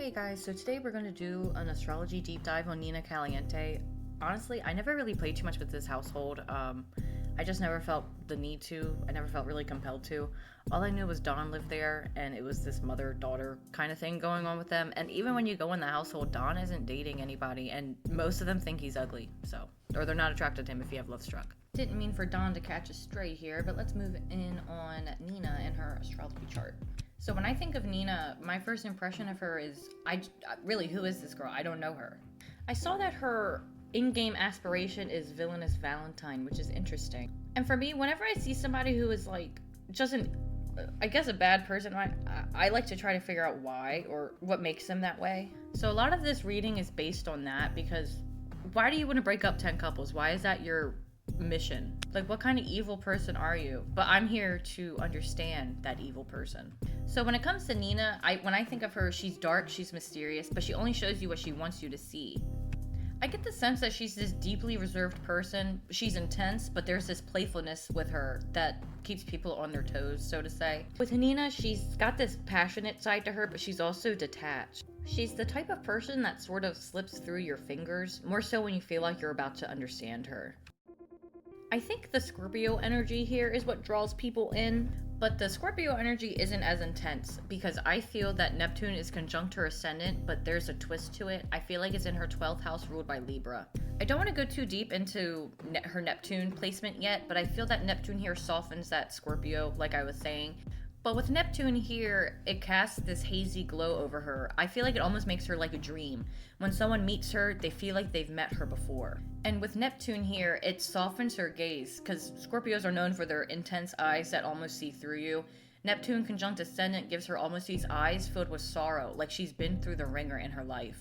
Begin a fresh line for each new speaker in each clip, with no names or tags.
Hey guys, so today we're going to do an astrology deep dive on Nina Caliente. Honestly, I never really played too much with this household. I just never felt the need to. I never felt really compelled to. All I knew was Dawn lived there, and it was this mother-daughter kind of thing going on with them. And even when you go in the household, Dawn isn't dating anybody, and most of them think he's ugly, or they're not attracted to him if you have love struck. Didn't mean for Dawn to catch a stray here, but let's move in on Nina and her astrology chart. So when I think of Nina, my first impression of her is, really, who is this girl? I don't know her. I saw that her in-game aspiration is Villainous Valentine, which is interesting. And for me, whenever I see somebody who is just a bad person, I like to try to figure out why or what makes them that way. So a lot of this reading is based on that, because why do you want to break up 10 couples? Why is that your mission? What kind of evil person are you? But I'm here to understand that evil person. So when it comes to Nina, when I think of her, she's dark, she's mysterious, but she only shows you what she wants you to see. I get the sense that she's this deeply reserved person. She's intense, but there's this playfulness with her that keeps people on their toes, so to say. With Nina, she's got this passionate side to her, but she's also detached. She's the type of person that sort of slips through your fingers, more so when you feel like you're about to understand her. I think the Scorpio energy here is what draws people in, but the Scorpio energy isn't as intense because I feel that Neptune is conjunct her ascendant, but there's a twist to it. I feel like it's in her 12th house ruled by Libra. I don't want to go too deep into her Neptune placement yet, but I feel that Neptune here softens that Scorpio, like I was saying. But with Neptune here, it casts this hazy glow over her. I feel like it almost makes her like a dream. When someone meets her, they feel like they've met her before. And with Neptune here, it softens her gaze, because Scorpios are known for their intense eyes that almost see through you. Neptune conjunct ascendant gives her almost these eyes filled with sorrow, like she's been through the ringer in her life.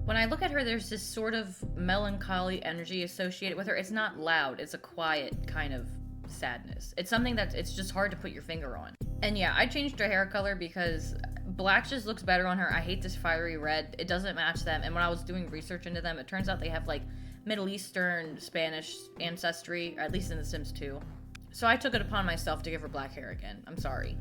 When I look at her, there's this sort of melancholy energy associated with her. It's not loud, it's a quiet kind of sadness. It's something that it's just hard to put your finger on. And yeah, I changed her hair color because black just looks better on her. I hate this fiery red. It doesn't match them. And when I was doing research into them, it turns out they have Middle Eastern, Spanish ancestry, or at least in The Sims 2. So I took it upon myself to give her black hair again. I'm sorry.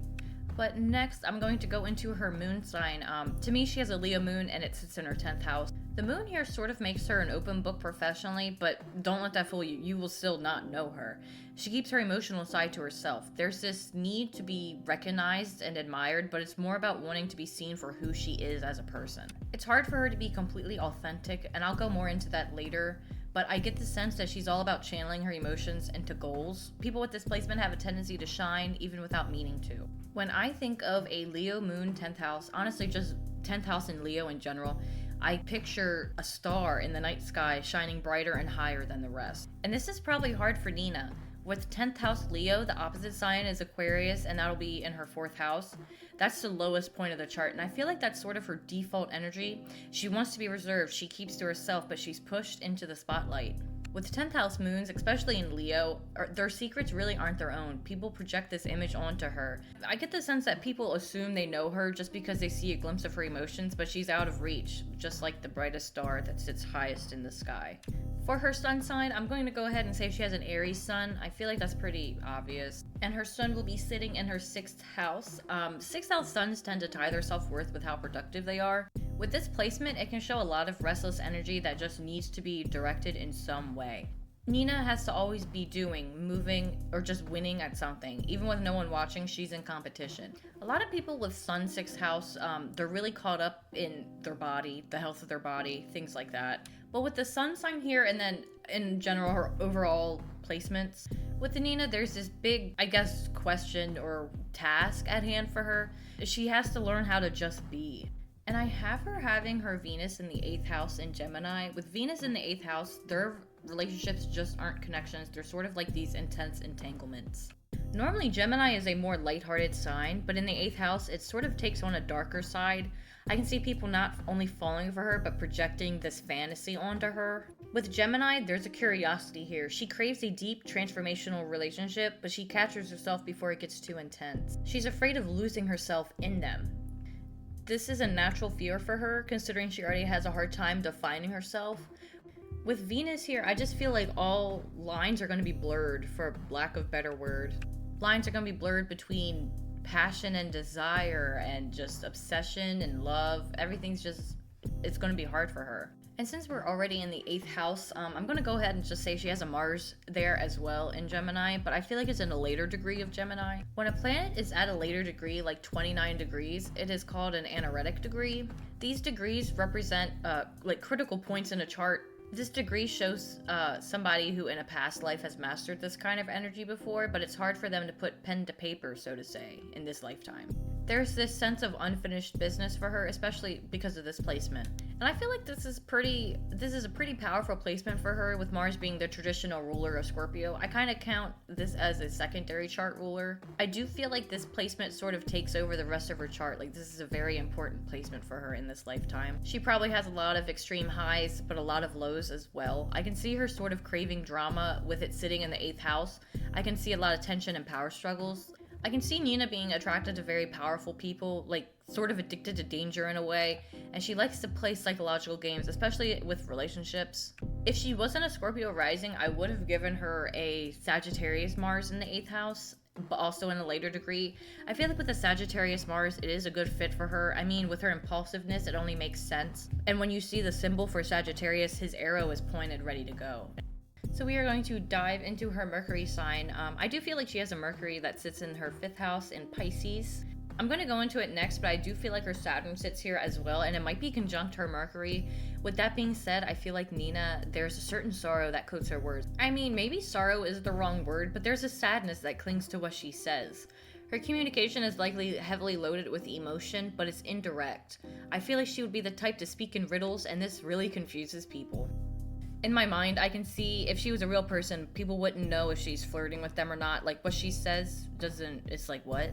But next, I'm going to go into her moon sign. To me, she has a Leo moon and it sits in her 10th house. The moon here sort of makes her an open book professionally, but don't let that fool you. You will still not know her. She keeps her emotional side to herself. There's this need to be recognized and admired, but it's more about wanting to be seen for who she is as a person. It's hard for her to be completely authentic, and I'll go more into that later, but I get the sense that she's all about channeling her emotions into goals. People with this placement have a tendency to shine even without meaning to. When I think of a Leo moon 10th house, honestly just 10th house in Leo in general, I picture a star in the night sky shining brighter and higher than the rest. And this is probably hard for Nina. With 10th house Leo, the opposite sign is Aquarius, and that'll be in her 4th house. That's the lowest point of the chart, and I feel like that's sort of her default energy. She wants to be reserved, she keeps to herself, but she's pushed into the spotlight. With 10th house moons, especially in Leo, their secrets really aren't their own. People project this image onto her. I get the sense that people assume they know her just because they see a glimpse of her emotions, but she's out of reach, just like the brightest star that sits highest in the sky. For her sun sign, I'm going to go ahead and say she has an Aries sun. I feel like that's pretty obvious. And her sun will be sitting in her 6th house. 6th house suns tend to tie their self-worth with how productive they are. With this placement, it can show a lot of restless energy that just needs to be directed in some way. Nina has to always be doing, moving, or just winning at something. Even with no one watching, she's in competition. A lot of people with Sun 6th house, they're really caught up in their body, the health of their body, things like that. But with the Sun sign here, and then in general her overall placements, with Nina, there's this big, question or task at hand for her. She has to learn how to just be. And I have her having her Venus in the 8th house in Gemini. With Venus in the 8th house, their relationships just aren't connections. They're sort of like these intense entanglements. Normally, Gemini is a more lighthearted sign, but in the 8th house, it sort of takes on a darker side. I can see people not only falling for her, but projecting this fantasy onto her. With Gemini, there's a curiosity here. She craves a deep, transformational relationship, but she catches herself before it gets too intense. She's afraid of losing herself in them. This is a natural fear for her, considering she already has a hard time defining herself. With Venus here, I just feel like all lines are going to be blurred, for lack of a better word. Lines are going to be blurred between passion and desire and just obsession and love. Everything's just, it's going to be hard for her. And since we're already in the 8th house, I'm going to go ahead and just say she has a Mars there as well in Gemini, but I feel like it's in a later degree of Gemini. When a planet is at a later degree, like 29 degrees, it is called an anaretic degree. These degrees represent like critical points in a chart. This degree shows somebody who in a past life has mastered this kind of energy before, but it's hard for them to put pen to paper, so to say, in this lifetime. There's this sense of unfinished business for her, especially because of this placement. And I feel like this is a pretty powerful placement for her, with Mars being the traditional ruler of Scorpio. I kind of count this as a secondary chart ruler. I do feel like this placement sort of takes over the rest of her chart. Like, this is a very important placement for her in this lifetime. She probably has a lot of extreme highs, but a lot of lows as well. I can see her sort of craving drama with it sitting in the 8th house. I can see a lot of tension and power struggles. I can see Nina being attracted to very powerful people, like sort of addicted to danger in a way, and she likes to play psychological games, especially with relationships. If she wasn't a Scorpio rising, I would have given her a Sagittarius Mars in the 8th house, but also in a later degree. I feel like with the Sagittarius Mars, it is a good fit for her. I mean, with her impulsiveness, it only makes sense. And when you see the symbol for Sagittarius, his arrow is pointed, ready to go. So we are going to dive into her Mercury sign. I do feel like she has a Mercury that sits in her 5th house in Pisces. I'm going to go into it next, but I do feel like her Saturn sits here as well, and it might be conjunct her Mercury. With that being said, I feel like Nina, there's a certain sorrow that coats her words. I mean, maybe sorrow is the wrong word, but there's a sadness that clings to what she says. Her communication is likely heavily loaded with emotion, but it's indirect. I feel like she would be the type to speak in riddles, and this really confuses people. In my mind, I can see if she was a real person, people wouldn't know if she's flirting with them or not. Like, what she says it's like, what?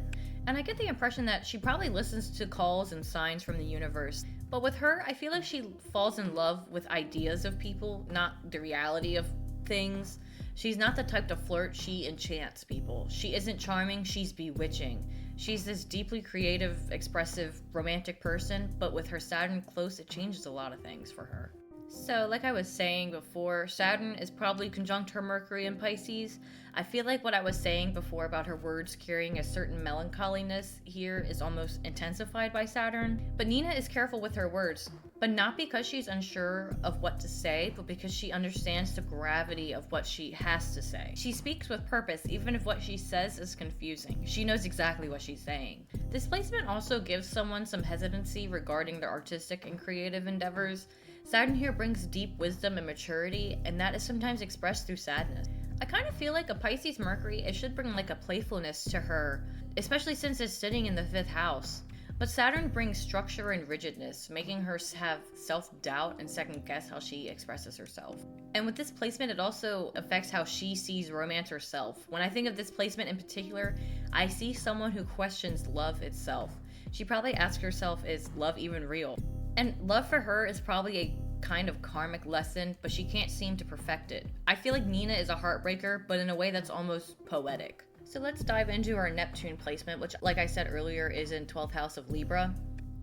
And I get the impression that she probably listens to calls and signs from the universe. But with her, I feel like she falls in love with ideas of people, not the reality of things. She's not the type to flirt, she enchants people. She isn't charming, she's bewitching. She's this deeply creative, expressive, romantic person, but with her Saturn close, it changes a lot of things for her. So, like I was saying before, Saturn is probably conjunct her Mercury in Pisces. I feel like what I was saying before about her words carrying a certain melancholiness here is almost intensified by Saturn. But Nina is careful with her words, but not because she's unsure of what to say, but because she understands the gravity of what she has to say. She speaks with purpose, even if what she says is confusing. She knows exactly what she's saying. This placement also gives someone some hesitancy regarding their artistic and creative endeavors. Saturn here brings deep wisdom and maturity, and that is sometimes expressed through sadness. I kind of feel like a Pisces Mercury, it should bring like a playfulness to her, especially since it's sitting in the 5th house. But Saturn brings structure and rigidness, making her have self-doubt and second-guess how she expresses herself. And with this placement, it also affects how she sees romance herself. When I think of this placement in particular, I see someone who questions love itself. She probably asks herself, is love even real? And love for her is probably a kind of karmic lesson, but she can't seem to perfect it. I feel like Nina is a heartbreaker, but in a way that's almost poetic. So let's dive into our Neptune placement, which, like I said earlier, is in 12th house of Libra.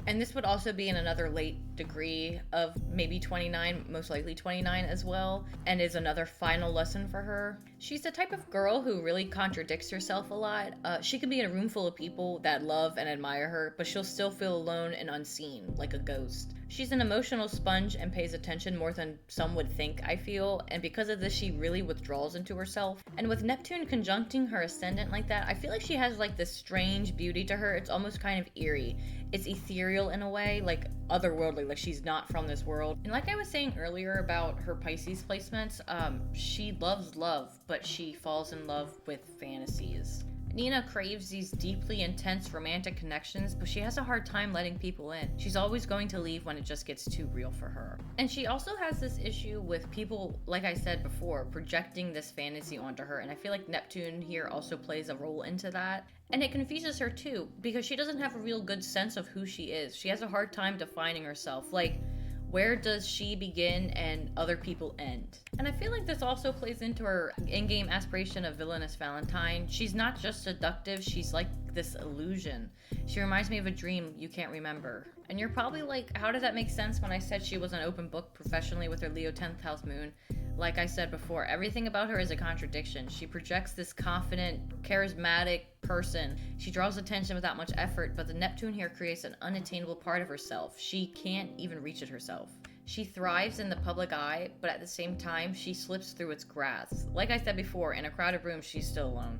And this would also be in another late degree of maybe 29, most likely 29 as well, and is another final lesson for her. She's the type of girl who really contradicts herself a lot. She can be in a room full of people that love and admire her, but she'll still feel alone and unseen, like a ghost. She's an emotional sponge and pays attention more than some would think, I feel, and because of this, she really withdraws into herself. And with Neptune conjuncting her ascendant like that, I feel like she has like this strange beauty to her. It's almost kind of eerie. It's ethereal in a way, like otherworldly, like she's not from this world. And like I was saying earlier about her Pisces placements, she loves love, but she falls in love with fantasies. Nina craves these deeply intense romantic connections, but she has a hard time letting people in. She's always going to leave when it just gets too real for her. And she also has this issue with people, like I said before, projecting this fantasy onto her, and I feel like Neptune here also plays a role into that. And it confuses her too, because she doesn't have a real good sense of who she is. She has a hard time defining herself. Like, where does she begin and other people end? And I feel like this also plays into her in-game aspiration of villainous Valentine. She's not just seductive, she's like this illusion. She reminds me of a dream you can't remember. And you're probably like, how did that make sense when I said she was an open book professionally with her Leo 10th house moon? Like I said before, everything about her is a contradiction. She projects this confident, charismatic person. She draws attention without much effort, but the Neptune here creates an unattainable part of herself. She can't even reach it herself. She thrives in the public eye, but at the same time, she slips through its grasp. Like I said before, in a crowded room, she's still alone.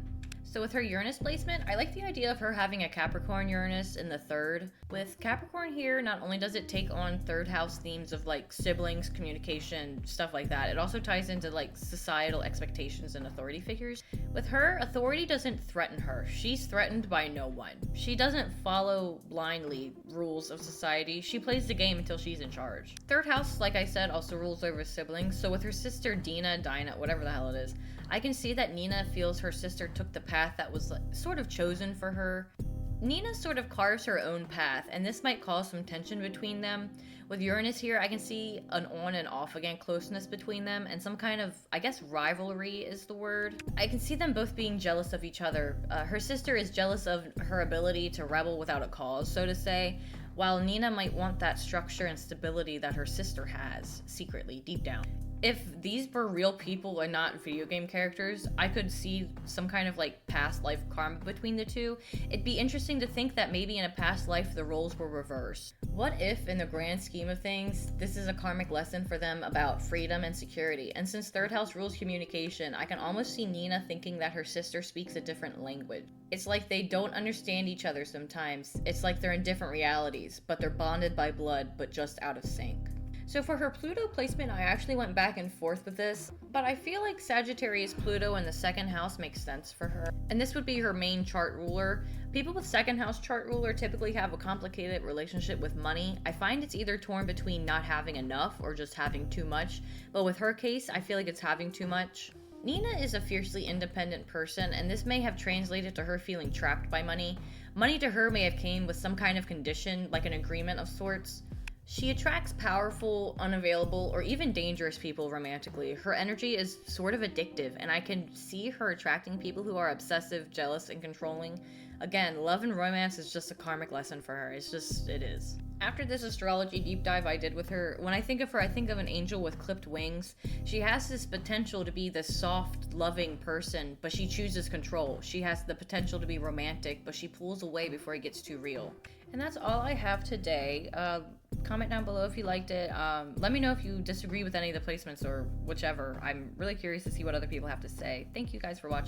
So with her Uranus placement, I like the idea of her having a Capricorn Uranus in the third. With Capricorn here, not only does it take on third house themes of like siblings, communication, stuff like that, it also ties into like societal expectations and authority figures. With her, authority doesn't threaten her. She's threatened by no one. She doesn't follow blindly rules of society. She plays the game until she's in charge. Third house, like I said, also rules over siblings. So with her sister Dinah, whatever the hell it is, I can see that Nina feels her sister took the path that was sort of chosen for her. Nina sort of carves her own path, and this might cause some tension between them. With Uranus here, I can see an on and off again closeness between them, and some kind of, I guess, rivalry is the word. I can see them both being jealous of each other. Her sister is jealous of her ability to rebel without a cause, so to say, while Nina might want that structure and stability that her sister has, secretly, deep down. If these were real people and not video game characters, I could see some kind of like past life karma between the two. It'd be interesting to think that maybe in a past life the roles were reversed. What if, in the grand scheme of things, this is a karmic lesson for them about freedom and security? And since third house rules communication, I can almost see Nina thinking that her sister speaks a different language. It's like they don't understand each other sometimes. It's like they're in different realities, but they're bonded by blood, but just out of sync. So for her Pluto placement, I actually went back and forth with this, but I feel like Sagittarius Pluto in the second house makes sense for her. And this would be her main chart ruler. People with second house chart ruler typically have a complicated relationship with money. I find it's either torn between not having enough or just having too much, but with her case, I feel like it's having too much. Nina is a fiercely independent person, and this may have translated to her feeling trapped by money. Money to her may have came with some kind of condition, like an agreement of sorts. She attracts powerful, unavailable, or even dangerous people romantically. Her energy is sort of addictive, and I can see her attracting people who are obsessive, jealous, and controlling. Again, love and romance is just a karmic lesson for her. It is. After this astrology deep dive I did with her, when I think of her, I think of an angel with clipped wings. She has this potential to be this soft, loving person, but she chooses control. She has the potential to be romantic, but she pulls away before it gets too real. And that's all I have today. Comment down below if you liked it. Let me know if you disagree with any of the placements or whichever. I'm really curious to see what other people have to say. Thank you guys for watching.